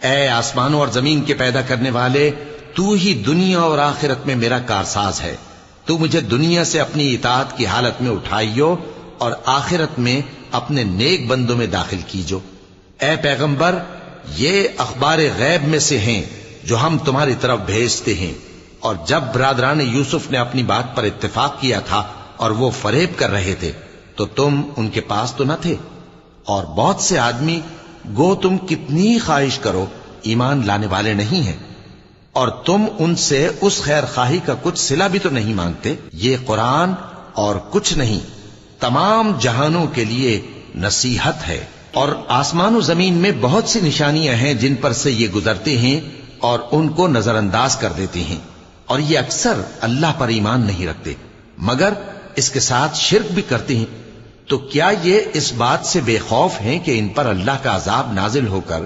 اے آسمانوں اور زمین کے پیدا کرنے والے، تو ہی دنیا اور آخرت میں میرا کارساز ہے۔ تو مجھے دنیا سے اپنی اطاعت کی حالت میں اٹھائیو اور آخرت میں اپنے نیک بندوں میں داخل کیجو۔ اے پیغمبر، یہ اخبار غیب میں سے ہیں جو ہم تمہاری طرف بھیجتے ہیں۔ اور جب برادران یوسف نے اپنی بات پر اتفاق کیا تھا اور وہ فریب کر رہے تھے تو تم ان کے پاس تو نہ تھے، اور بہت سے آدمی گو تم کتنی خواہش کرو ایمان لانے والے نہیں ہیں، اور تم ان سے اس خیر خواہی کا کچھ صلہ بھی تو نہیں مانگتے۔ یہ قرآن اور کچھ نہیں تمام جہانوں کے لیے نصیحت ہے۔ اور آسمان و زمین میں بہت سی نشانیاں ہیں جن پر سے یہ گزرتے ہیں اور ان کو نظر انداز کر دیتے ہیں، اور یہ اکثر اللہ پر ایمان نہیں رکھتے مگر اس کے ساتھ شرک بھی کرتے ہیں۔ تو کیا یہ اس بات سے بے خوف ہیں کہ ان پر اللہ کا عذاب نازل ہو کر